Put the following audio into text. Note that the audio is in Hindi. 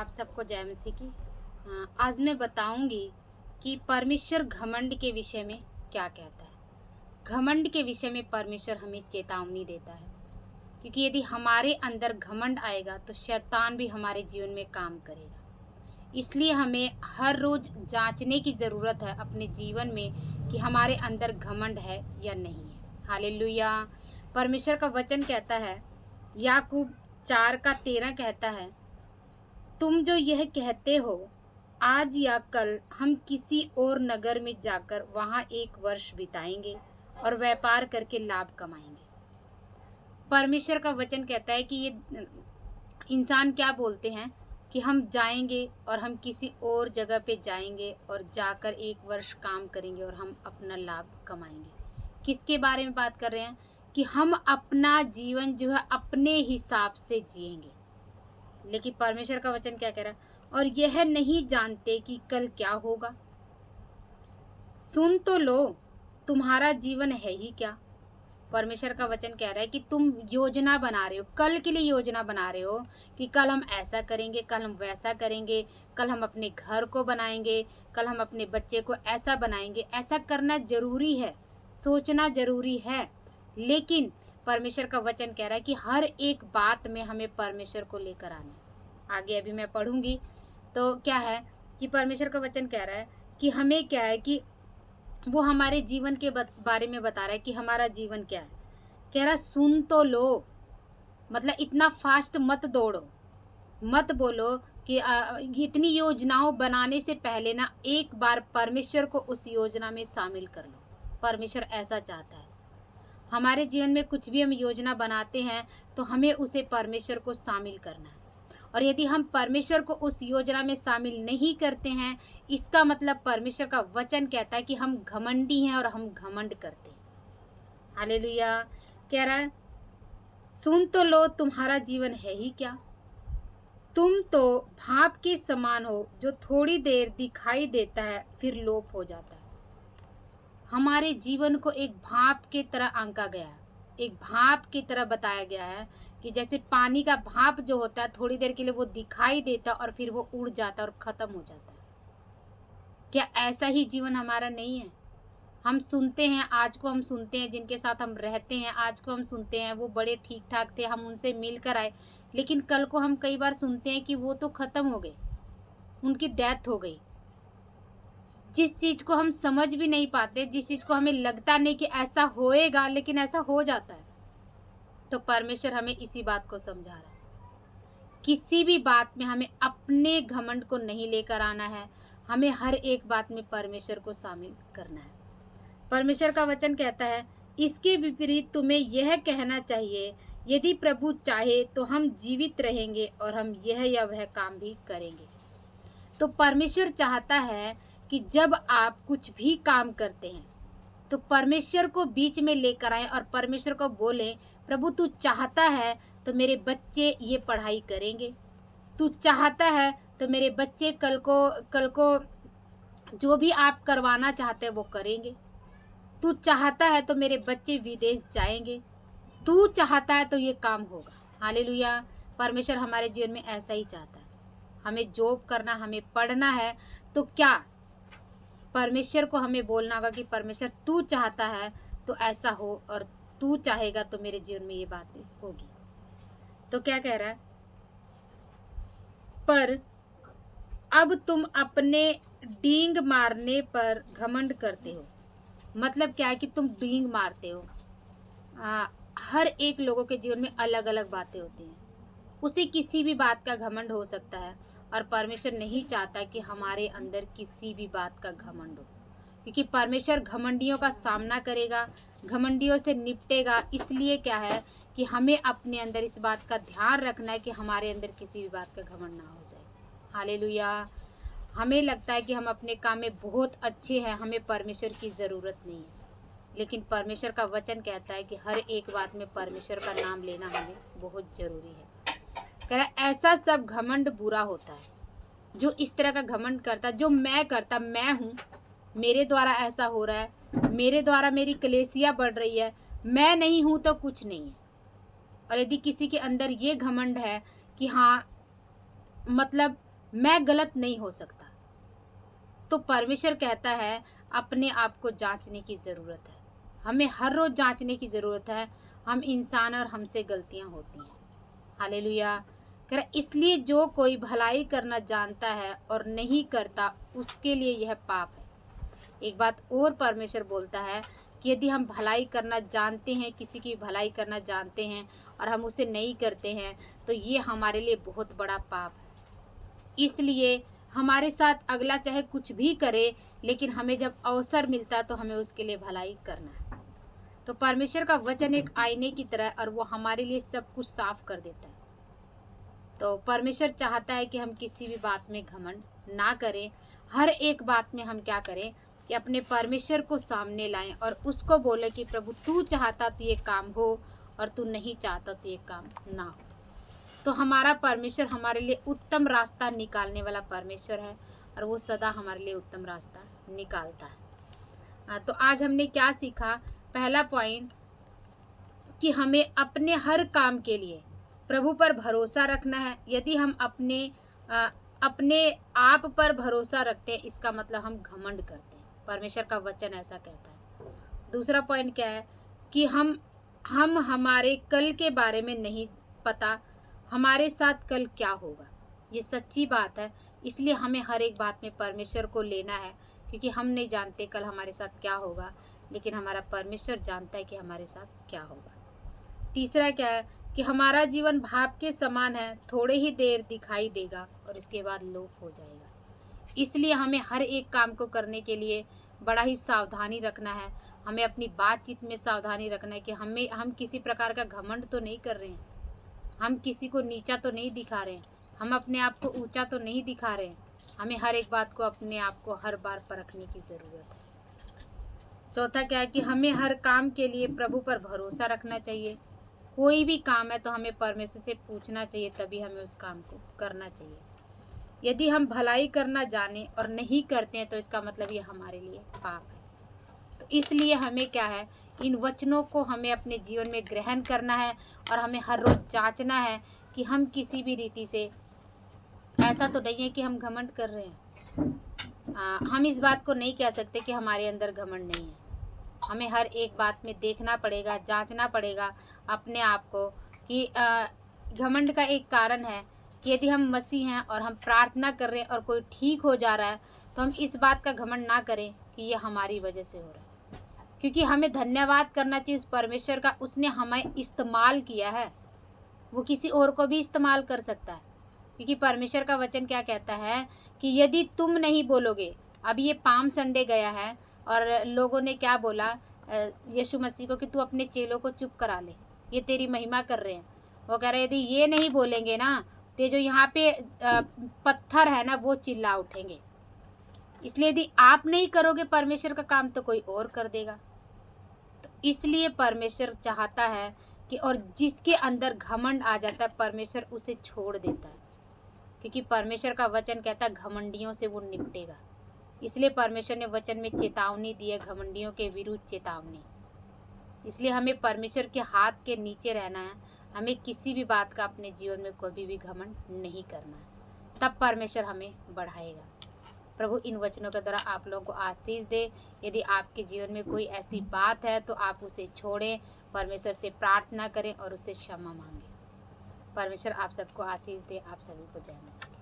आप सबको जय मसीह की। आज मैं बताऊंगी कि परमेश्वर घमंड के विषय में क्या कहता है। घमंड के विषय में परमेश्वर हमें चेतावनी देता है, क्योंकि यदि हमारे अंदर घमंड आएगा तो शैतान भी हमारे जीवन में काम करेगा। इसलिए हमें हर रोज जांचने की ज़रूरत है अपने जीवन में कि हमारे अंदर घमंड है या नहीं है। हालेलुया। परमेश्वर का वचन कहता है, याकूब 4:13 कहता है, तुम जो यह कहते हो आज या कल हम किसी और नगर में जाकर वहां 1 वर्ष बिताएंगे और व्यापार करके लाभ कमाएंगे। परमेश्वर का वचन कहता है कि ये इंसान क्या बोलते हैं कि हम जाएंगे और हम किसी और जगह पे जाएंगे और जाकर 1 वर्ष काम करेंगे और हम अपना लाभ कमाएंगे। किसके बारे में बात कर रहे हैं? कि हम अपना जीवन जो है अपने हिसाब से जिएंगे। लेकिन परमेश्वर का वचन क्या कह रहा है? और यह नहीं जानते कि कल क्या होगा। सुन तो लो, तुम्हारा जीवन है ही क्या। परमेश्वर का वचन कह रहा है कि तुम योजना बना रहे हो, कल के लिए योजना बना रहे हो कि कल हम ऐसा करेंगे, कल हम वैसा करेंगे, कल हम अपने घर को बनाएंगे, कल हम अपने बच्चे को ऐसा बनाएंगे। ऐसा करना जरूरी है, सोचना जरूरी है, लेकिन परमेश्वर का वचन कह रहा है कि हर एक बात में हमें परमेश्वर को लेकर आना है। आगे अभी मैं पढ़ूंगी तो क्या है कि परमेश्वर का वचन कह रहा है कि हमें क्या है कि वो हमारे जीवन के बारे में बता रहा है कि हमारा जीवन क्या है। कह रहा सुन तो लो, मतलब इतना फास्ट मत दौड़ो, मत बोलो कि इतनी योजनाओं बनाने से पहले ना एक बार परमेश्वर को उस योजना में शामिल कर लो। परमेश्वर ऐसा चाहता है। हमारे जीवन में कुछ भी हम योजना बनाते हैं तो हमें उसे परमेश्वर को शामिल करना है। और यदि हम परमेश्वर को उस योजना में शामिल नहीं करते हैं, इसका मतलब परमेश्वर का वचन कहता है कि हम घमंडी हैं और हम घमंड करते हैं। हालेलुया। कह रहा है सुन तो लो, तुम्हारा जीवन है ही क्या। तुम तो भाप के समान हो जो थोड़ी देर दिखाई देता है फिर लोप हो जाता है। हमारे जीवन को एक भाप की तरह आंका गया है, एक भाप की तरह बताया गया है कि जैसे पानी का भाप जो होता है थोड़ी देर के लिए वो दिखाई देता है और फिर वो उड़ जाता है और ख़त्म हो जाता है। क्या ऐसा ही जीवन हमारा नहीं है? हम सुनते हैं, आज को हम सुनते हैं, जिनके साथ हम रहते हैं आज को हम सुनते हैं वो बड़े ठीक ठाक थे, हम उनसे मिल कर आए, लेकिन कल को हम कई बार सुनते हैं कि वो तो ख़त्म हो गए, उनकी डेथ हो गई। जिस चीज़ को हम समझ भी नहीं पाते, जिस चीज़ को हमें लगता नहीं कि ऐसा होएगा, लेकिन ऐसा हो जाता है। तो परमेश्वर हमें इसी बात को समझा रहा है। किसी भी बात में हमें अपने घमंड को नहीं लेकर आना है, हमें हर एक बात में परमेश्वर को शामिल करना है। परमेश्वर का वचन कहता है, इसके विपरीत तुम्हें यह कहना चाहिए, यदि प्रभु चाहे तो हम जीवित रहेंगे और हम यह या वह काम भी करेंगे। तो परमेश्वर चाहता है कि जब आप कुछ भी काम करते हैं तो परमेश्वर को बीच में लेकर आए और परमेश्वर को बोलें, प्रभु तू चाहता है तो मेरे बच्चे ये पढ़ाई करेंगे, तू चाहता है तो मेरे बच्चे कल को जो भी आप करवाना चाहते हैं वो करेंगे, तू चाहता है तो मेरे बच्चे विदेश जाएंगे, तू चाहता है तो ये काम होगा। हालेलुया। परमेश्वर हमारे जीवन में ऐसा ही चाहता है। हमें जॉब करना, हमें पढ़ना है, तो क्या परमेश्वर को हमें बोलना होगा कि परमेश्वर तू चाहता है तो ऐसा हो और तू चाहेगा तो मेरे जीवन में ये बातें होगी। तो क्या कह रहा है? पर अब तुम अपने डींग मारने पर घमंड करते हो। मतलब क्या है कि तुम डींग मारते हो। हर एक लोगों के जीवन में अलग अलग बातें होती हैं, उसे किसी भी बात का घमंड हो सकता है और परमेश्वर नहीं चाहता कि हमारे अंदर किसी भी बात का घमंड हो, क्योंकि परमेश्वर घमंडियों का सामना करेगा, घमंडियों से निपटेगा। इसलिए क्या है कि हमें अपने अंदर इस बात का ध्यान रखना है कि हमारे अंदर किसी भी बात का घमंड ना हो जाए। हालेलुया। हमें लगता है कि हम अपने काम में बहुत अच्छे हैं, हमें परमेश्वर की ज़रूरत नहीं है, लेकिन परमेश्वर का वचन कहता है कि हर एक बात में परमेश्वर का नाम लेना हमें बहुत ज़रूरी है। कह रहा ऐसा सब घमंड बुरा होता है। जो इस तरह का घमंड करता, जो मैं हूँ, मेरे द्वारा ऐसा हो रहा है, मेरे द्वारा मेरी कलेसिया बढ़ रही है, मैं नहीं हूँ तो कुछ नहीं है। और यदि किसी के अंदर ये घमंड है कि हाँ मतलब मैं गलत नहीं हो सकता। तो परमेश्वर कहता है अपने आप को जांचने की ज़रूरत है। हमें हर रोज़ जांचने की ज़रूरत है। हम इंसान और हमसे गलतियां होती हैं। हालेलुया। कह रहा इसलिए जो कोई भलाई करना जानता है और नहीं करता उसके लिए यह पाप है। एक बात और परमेश्वर बोलता है कि यदि हम भलाई करना जानते हैं, किसी की भलाई करना जानते हैं और हम उसे नहीं करते हैं तो ये हमारे लिए बहुत बड़ा पाप है। इसलिए हमारे साथ अगला चाहे कुछ भी करे, लेकिन हमें जब अवसर मिलता है तो हमें उसके लिए भलाई करना है। तो परमेश्वर का वचन एक आईने की तरह है और वो हमारे लिए सब कुछ साफ कर देता है। तो परमेश्वर चाहता है कि हम किसी भी बात में घमंड ना करें। हर एक बात में हम क्या करें कि अपने परमेश्वर को सामने लाएं और उसको बोले कि प्रभु तू चाहता तो ये काम हो और तू नहीं चाहता तो ये काम ना हो। तो हमारा परमेश्वर हमारे लिए उत्तम रास्ता निकालने वाला परमेश्वर है और वो सदा हमारे लिए उत्तम रास्ता निकालता है। तो आज हमने क्या सीखा? पहला पॉइंट कि हमें अपने हर काम के लिए प्रभु पर भरोसा रखना है। यदि हम अपने आप पर भरोसा रखते हैं, इसका मतलब हम घमंड करते हैं। परमेश्वर का वचन ऐसा कहता है। दूसरा पॉइंट क्या है कि हम हमारे कल के बारे में नहीं पता, हमारे साथ कल क्या होगा। ये सच्ची बात है। इसलिए हमें हर एक बात में परमेश्वर को लेना है, क्योंकि हम नहीं जानते कल हमारे साथ क्या होगा, लेकिन हमारा परमेश्वर जानता है कि हमारे साथ क्या होगा। तीसरा क्या है कि हमारा जीवन भाप के समान है, थोड़े ही देर दिखाई देगा और इसके बाद लोप हो जाएगा। इसलिए हमें हर एक काम को करने के लिए बड़ा ही सावधानी रखना है। हमें अपनी बातचीत में सावधानी रखना है कि हम किसी प्रकार का घमंड तो नहीं कर रहे हैं, हम किसी को नीचा तो नहीं दिखा रहे हैं, हम अपने आप को ऊंचा तो नहीं दिखा रहे हैं। हमें हर एक बात को अपने आप को हर बार परखने की ज़रूरत है। चौथा क्या है कि हमें हर काम के लिए प्रभु पर भरोसा रखना चाहिए। कोई भी काम है तो हमें परमेश्वर से पूछना चाहिए, तभी हमें उस काम को करना चाहिए। यदि हम भलाई करना जाने और नहीं करते हैं तो इसका मतलब ये हमारे लिए पाप है। तो इसलिए हमें क्या है, इन वचनों को हमें अपने जीवन में ग्रहण करना है और हमें हर रोज़ जांचना है कि हम किसी भी रीति से ऐसा तो नहीं है कि हम घमंड कर रहे हैं। हम इस बात को नहीं कह सकते कि हमारे अंदर घमंड नहीं है। हमें हर एक बात में देखना पड़ेगा, जांचना पड़ेगा अपने आप को कि घमंड का एक कारण है कि यदि हम मसीह हैं और हम प्रार्थना कर रहे हैं और कोई ठीक हो जा रहा है तो हम इस बात का घमंड ना करें कि ये हमारी वजह से हो रहा है, क्योंकि हमें धन्यवाद करना चाहिए उस परमेश्वर का। उसने हमें इस्तेमाल किया है, वो किसी और को भी इस्तेमाल कर सकता है। क्योंकि परमेश्वर का वचन क्या कहता है कि यदि तुम नहीं बोलोगे, अब ये पाम संडे गया है और लोगों ने क्या बोला यीशु मसीह को कि तू अपने चेलों को चुप करा ले, ये तेरी महिमा कर रहे हैं। वो कह रहे यदि ये नहीं बोलेंगे ना तो जो यहाँ पे पत्थर है ना वो चिल्ला उठेंगे। इसलिए यदि आप नहीं करोगे परमेश्वर का काम तो कोई और कर देगा। तो इसलिए परमेश्वर चाहता है कि और जिसके अंदर घमंड आ जाता है परमेश्वर उसे छोड़ देता है, क्योंकि परमेश्वर का वचन कहता है घमंडियों से वो निपटेगा। इसलिए परमेश्वर ने वचन में चेतावनी दी है, घमंडियों के विरुद्ध चेतावनी। इसलिए हमें परमेश्वर के हाथ के नीचे रहना है। हमें किसी भी बात का अपने जीवन में कभी भी घमंड नहीं करना है, तब परमेश्वर हमें बढ़ाएगा। प्रभु इन वचनों के द्वारा आप लोगों को आशीष दे। यदि आपके जीवन में कोई ऐसी बात है तो आप उसे छोड़ें, परमेश्वर से प्रार्थना करें और उससे क्षमा मांगें। परमेश्वर आप सबको आशीष दे। आप सभी को जय मसीह।